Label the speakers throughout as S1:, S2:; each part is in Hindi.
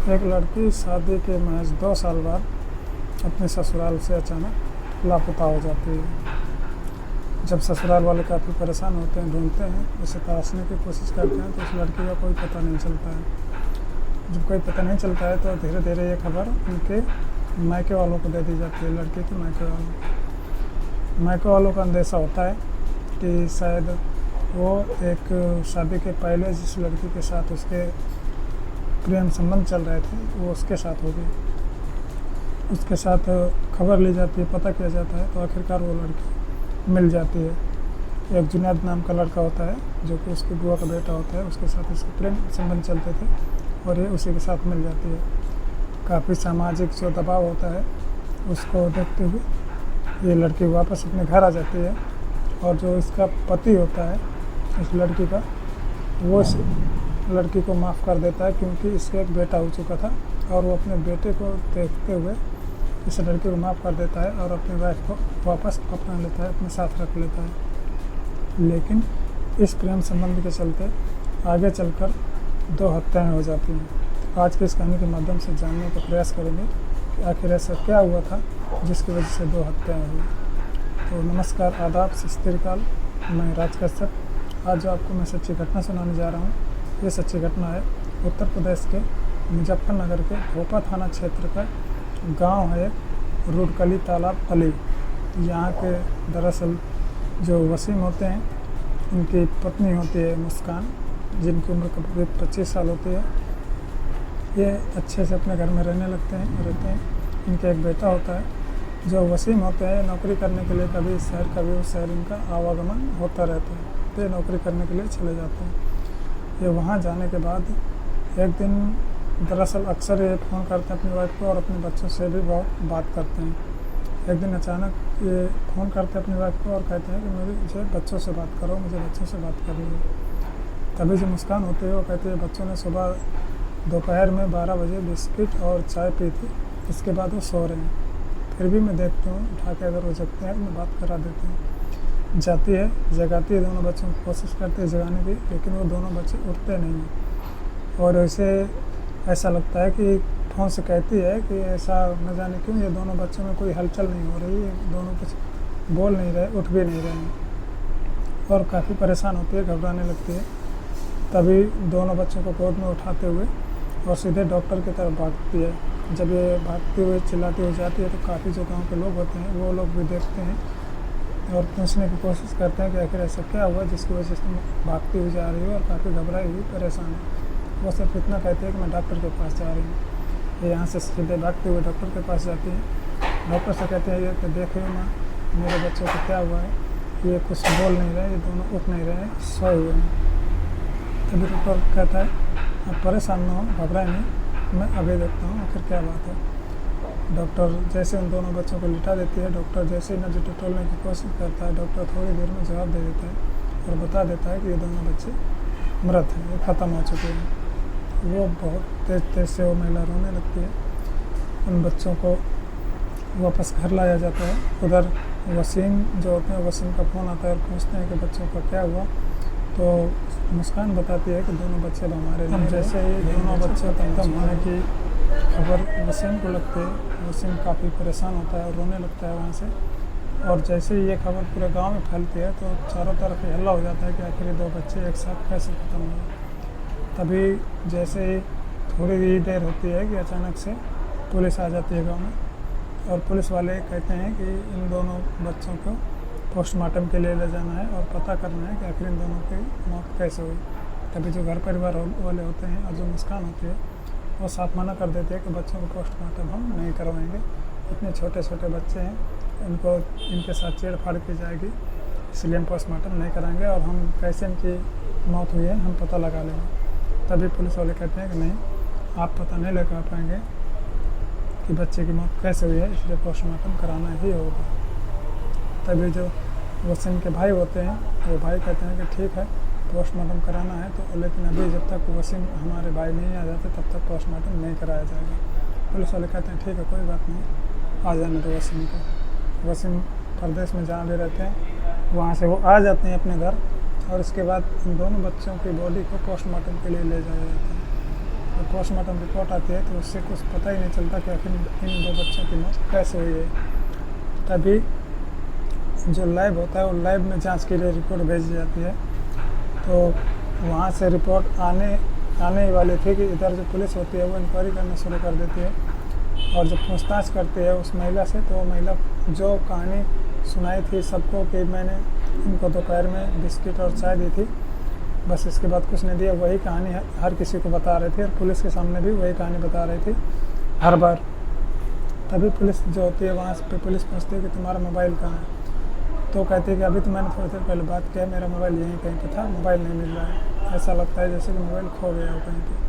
S1: एक लड़की शादी के महज 2 साल बाद अपने ससुराल से अचानक लापता हो जाती है। जब ससुराल वाले काफ़ी परेशान होते हैं, ढूंढते हैं, उसे तलाशने की कोशिश करते हैं तो उस लड़की का कोई पता नहीं चलता है। जब कोई पता नहीं चलता है तो धीरे धीरे ये खबर उनके मायके वालों को दे दी जाती है। लड़की के मायके वालों का अंदेशा होता है कि शायद वो एक शादी के पहले जिस लड़की के साथ उसके प्रेम संबंध चल रहे थे वो उसके साथ हो गई। उसके साथ खबर ली जाती है, पता किया जाता है तो आखिरकार वो लड़की मिल जाती है। एक जुनैद नाम का लड़का होता है जो कि उसकी बुआ का बेटा होता है, उसके साथ इसके प्रेम संबंध चलते थे और ये उसी के साथ मिल जाती है। काफ़ी सामाजिक जो दबाव होता है उसको देखते हुए ये लड़की वापस अपने घर आ जाती है और जो इसका पति होता है इस लड़की का, वो इस लड़की को माफ़ कर देता है क्योंकि इसका एक बेटा हो चुका था और वो अपने बेटे को देखते हुए इस लड़की को माफ़ कर देता है और अपनी वाइफ को वापस अपना लेता है, अपने साथ रख लेता है। लेकिन इस प्रेम संबंध के चलते आगे चलकर 2 हत्याएं हो जाती हैं। तो आज की इस कहानी के माध्यम से जानने का प्रयास करेंगे कि आखिर ऐसा क्या हुआ था जिसकी वजह से 2 हत्याएं हुई। तो नमस्कार, आदाब, सत श्री अकाल, मैं राज कश्यप। आज जो आपको मैं सच्ची घटना सुनाने जा रहा हूँ, ये सच्ची घटना है उत्तर प्रदेश के मुजफ्फरनगर के भोपा थाना क्षेत्र का गांव है रुडकली तालाब अली। यहाँ के दरअसल जो वसीम होते हैं, इनकी पत्नी होती है मुस्कान, जिनकी उम्र करीब 25 साल होती है। ये अच्छे से अपने घर में रहते हैं। इनका एक बेटा होता है। जो वसीम होते हैं नौकरी करने के लिए कभी इस शहर कभी उस शहर इनका आवागमन होता रहता है, तो ये नौकरी करने के लिए चले जाते हैं। ये वहाँ जाने के बाद एक दिन दरअसल अक्सर ये फ़ोन करते हैं अपनी वाइफ को और अपने बच्चों से भी बहुत बात करते हैं। एक दिन अचानक ये फ़ोन करते हैं अपनी वाइफ को और कहते हैं कि मुझे बच्चों से बात करो, मुझे बच्चों से बात करनी है। तभी जो मुस्कान होती है वो कहती है बच्चों ने सुबह दोपहर में 12 बजे बिस्किट और चाय पी थी, इसके बाद वो सो रहे हैं। फिर भी मैं देखती हूँ उठा के, अगर वो जगते हैं मैं बात करा देती हूँ। जाती है, जगाती है दोनों बच्चों को, कोशिश करती है जगाने की, लेकिन वो दोनों बच्चे उठते नहीं हैं। और वैसे ऐसा लगता है कि फ़ोन से कहती है कि ऐसा न जाने क्यों ये दोनों बच्चों में कोई हलचल नहीं हो रही है, दोनों कुछ बोल नहीं रहे, उठ भी नहीं रहे हैं और काफ़ी परेशान होती है, घबराने लगती है। तभी दोनों बच्चों को गोद में उठाते हुए और सीधे डॉक्टर की तरफ भागती है। जब ये भागते हुए चिल्लाती हुई जाती है तो काफ़ी जो गाँव के लोग होते हैं वो लोग भी देखते हैं और पूछने की कोशिश करते हैं कि आखिर ऐसा क्या हुआ जिसकी वजह से तुम भागती हुई जा रही हो और काफ़ी घबराई हुई, परेशान है। वो सिर्फ इतना कहते हैं कि मैं डॉक्टर के पास जा रही हूँ। यहाँ से सीधे भागते हुए डॉक्टर के पास जाती हैं। डॉक्टर से कहते हैं ये कि देखिए माँ, मेरे बच्चों को क्या हुआ है, ये कुछ बोल नहीं रहे, ये दोनों उठ नहीं रहे, सोए हुए हैं। तभी डॉक्टर कहता है आप परेशान न हो, घबराए नहीं, मैं अभी देखता हूँ आखिर क्या बात है। डॉक्टर जैसे उन दोनों बच्चों को लिटा देती है, डॉक्टर जैसे ही नज़र टटोलने की कोशिश करता है, डॉक्टर थोड़ी देर में जवाब दे देता है और बता देता है कि ये दोनों बच्चे मृत हैं, ये ख़त्म हो चुके हैं। वो बहुत तेज़ से वो महिला रोने लगती है। उन बच्चों को वापस घर लाया जाता है। उधर वसीम जो होते हैं, वसीम का फ़ोन आता है और पूछते हैं कि बच्चों का क्या हुआ, तो मुस्कान बताती है कि दोनों बच्चे हमारे नहीं। जैसे ही दोनों बच्चे खत्म होने की खबर वसीम को लगती है, वसीम काफ़ी परेशान होता है और रोने लगता है वहाँ से। और जैसे ही ये खबर पूरे गांव में फैलती है तो चारों तरफ हल्ला हो जाता है कि आखिर ये 2 बच्चे एक साथ कैसे ख़त्म हुए। तभी जैसे ही थोड़ी ही देर होती है कि अचानक से पुलिस आ जाती है गाँव में और पुलिस वाले कहते हैं कि इन दोनों बच्चों को पोस्टमार्टम के लिए ले जाना है और पता करना है कि आखिर इन दोनों की मौत कैसे हुई। तभी जो घर परिवार वाले होते हैं और जो मुस्कान होती है वो साफ मना कर देते हैं कि बच्चों को पोस्टमार्टम हम नहीं करवाएंगे, इतने छोटे छोटे बच्चे हैं, इनको इनके साथ छेड़फाड़ की जाएगी, इसलिए हम पोस्टमार्टम नहीं कराएंगे और हम कैसे इनकी मौत हुई है हम पता लगा लेंगे। तभी पुलिस वाले कहते हैं कि नहीं, आप पता नहीं लगा पाएंगे कि बच्चे की मौत कैसे हुई है, इसलिए पोस्टमार्टम कराना ही होगा। तभी जो वसीम के भाई होते हैं वो भाई कहते हैं कि ठीक है पोस्टमार्टम कराना है तो, लेकिन अभी जब तक वसीम हमारे भाई नहीं आ जाते तब तक पोस्टमार्टम नहीं कराया जाएगा। पुलिस वाले कहते हैं ठीक है कोई बात नहीं, आ जाने दो वसीम को। वसीम प्रदेश में जहाँ भी रहते हैं वहाँ से वो आ जाते हैं अपने घर और इसके बाद इन दोनों बच्चों की बॉडी को पोस्टमार्टम के लिए ले जाया जाता है। जब पोस्टमार्टम रिपोर्ट आती है तो उससे कुछ पता ही नहीं चलता कि आखिर इन 2 बच्चों की मौत कैसे हुई है। तभी जो लैब होता है वो लैब में जांच के लिए रिपोर्ट भेजी जाती है। तो वहाँ से रिपोर्ट आने ही वाली थी कि इधर जो पुलिस होती है वो इंक्वायरी करना शुरू कर देती है और जब पूछताछ करती है उस महिला से, तो वो महिला जो कहानी सुनाई थी सबको कि मैंने इनको दोपहर में बिस्किट और चाय दी थी, बस इसके बाद कुछ नहीं दिया, वही कहानी हर किसी को बता रही थी और पुलिस के सामने भी वही कहानी बता रही थी हर बार। तभी पुलिस जो होती है वहाँ पे पुलिस पूछती है कि तुम्हारा मोबाइल कहाँ है, तो कहती है कि अभी तो मैंने थोड़ी देर पहले बात किया, मेरा मोबाइल यहीं कहीं पे था, मोबाइल नहीं मिल रहा है। ऐसा लगता है जैसे कि मोबाइल खो गया हो कहीं पे।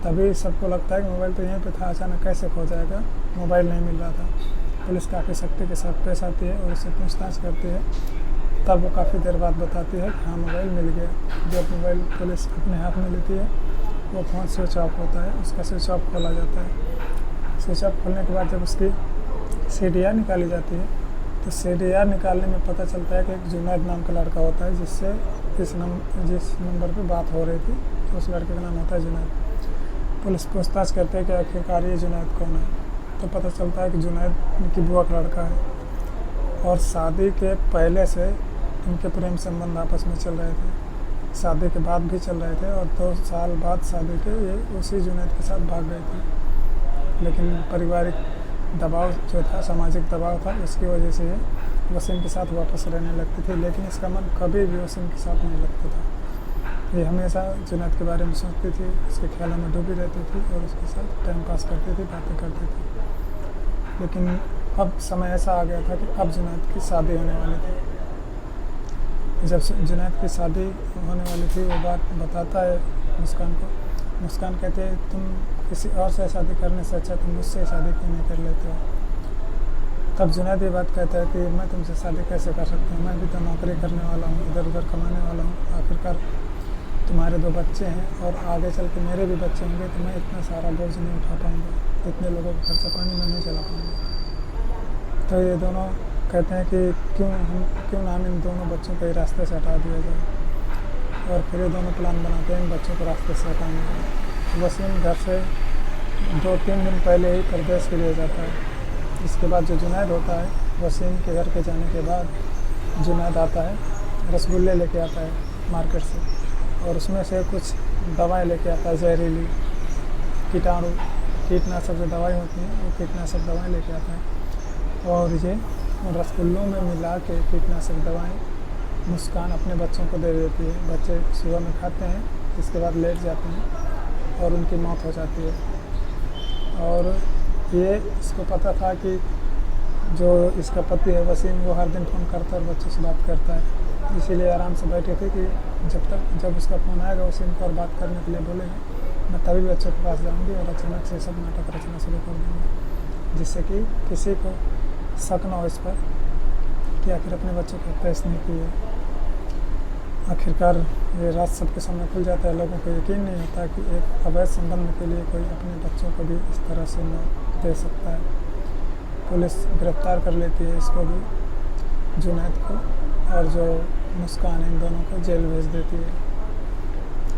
S1: तभी सबको लगता है कि मोबाइल तो यहीं पे था, अचानक कैसे खो जाएगा, मोबाइल नहीं मिल रहा था। पुलिस काफ़ी सख्ती के साथ पेश आती है और उससे पूछताछ करती है। तब वो काफ़ी देर बाद बताती है कि हाँ मोबाइल मिल गया। जब मोबाइल पुलिस अपने हाथ में लेती है वो फ़ोन स्विच ऑफ होता है, उसका स्विच ऑफ खोला जाता है। स्विच ऑफ खोलने के बाद जब उसकी CDR निकाली जाती है तो CDR निकालने में पता चलता है कि एक जुनैद नाम का लड़का होता है जिससे जिस नंबर पे बात हो रही थी, तो उस लड़के का नाम होता है जुनैद। पुलिस पूछताछ करते हैं कि आखिरकार ये जुनैद कौन है, तो पता चलता है कि जुनैद इनकी बुआ का लड़का है और शादी के पहले से इनके प्रेम संबंध आपस में चल रहे थे, शादी के बाद भी चल रहे थे और 2 साल बाद शादी के ये उसी जुनैद के साथ भाग गए थे। लेकिन पारिवारिक दबाव जो था, सामाजिक दबाव था, उसकी वजह से ये वसीम के साथ वापस रहने लगती थी, लेकिन इसका मन कभी भी वसीम के साथ नहीं लगता था। ये हमेशा जुनैद के बारे में सोचती थी, उसके ख्यालों में डूबी रहती थी और उसके साथ टाइम पास करती थी, बातें करती थी। लेकिन अब समय ऐसा आ गया था कि अब जुनैद की शादी होने वाली थी। जब जुनैद की शादी होने वाली थी वो बात बताता है मुस्कान को। मुस्कान कहते हैं तुम किसी और से शादी करने से अच्छा तुम मुझसे शादी क्यों नहीं कर लेते हो। तब जुनैद ये बात कहता है कि मैं तुमसे शादी कैसे कर सकता हूँ, मैं भी तो नौकरी करने वाला हूँ, इधर उधर कमाने वाला हूँ, आखिरकार तुम्हारे 2 बच्चे हैं और आगे चल के मेरे भी बच्चे होंगे, तो मैं इतना सारा बोझ नहीं उठा पाऊँगा, इतने लोगों का खर्चा पानी मैं नहीं चला पाऊँगा। तो ये दोनों कहते हैं कि क्यों ना हम इन दोनों बच्चों को रास्ते से हटा दिया जाए और फिर ये दोनों प्लान बनाते हैं इन बच्चों को रास्ते से हटाने का। वसीम घर से 2-3 दिन पहले ही प्रदेश के लिए जाता है। इसके बाद जो जुनैद होता है, वसीम के घर के जाने के बाद जुनैद आता है, रसगुल्ले लेके आता है मार्केट से और उसमें से कुछ दवाएं लेके आता है, जहरीली कीटनाशक जो दवाई होती हैं वो कीटनाशक दवाएं लेके आता है और ये रसगुल्लों में मिला के कीटनाशक दवाएं मुस्कान अपने बच्चों को दे देती है। बच्चे सुबह में खाते हैं, इसके बाद लेट जाते हैं और उनकी मौत हो जाती है। और ये इसको पता था कि जो इसका पति है वसीम, वो हर दिन फ़ोन करता है और बच्चों से बात करता है, इसीलिए आराम से बैठे थे कि जब उसका फ़ोन आएगा वसीम को और बात करने के लिए बोलेगा, मैं तभी बच्चों के पास जाऊँगी और अचानक से सब नाटक रचना शुरू कर दूँगी, जिससे कि किसी को शक न हो इस पर कि आखिर अपने बच्चों को हत्या इसने की है। आखिरकार ये राज सबके सामने खुल जाता है। लोगों को यकीन नहीं होता कि एक अवैध संबंध के लिए कोई अपने बच्चों को भी इस तरह से न दे सकता है। पुलिस गिरफ्तार कर लेती है इसको भी, जुनैद को, और जो मुस्कान इन दोनों को जेल भेज देती है।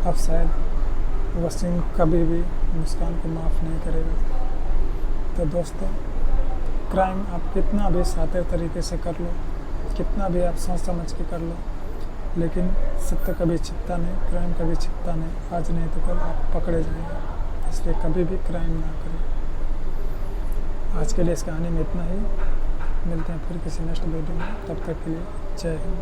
S1: अब शायद वसीम कभी भी मुस्कान को माफ़ नहीं करेगा। तो दोस्तों, क्राइम आप कितना भी शातिर तरीके से कर लो, कितना भी आप सोच समझ के कर लो, लेकिन सत्य कभी छिपता नहीं, क्राइम कभी छिपता नहीं। आज नहीं तो कल आप पकड़े जाएंगे, इसलिए कभी भी क्राइम ना करें। आज के लिए इस कहानी में इतना ही। मिलते हैं फिर किसी नेक्स्ट वीडियो में, तब तक के लिए जय हिंद।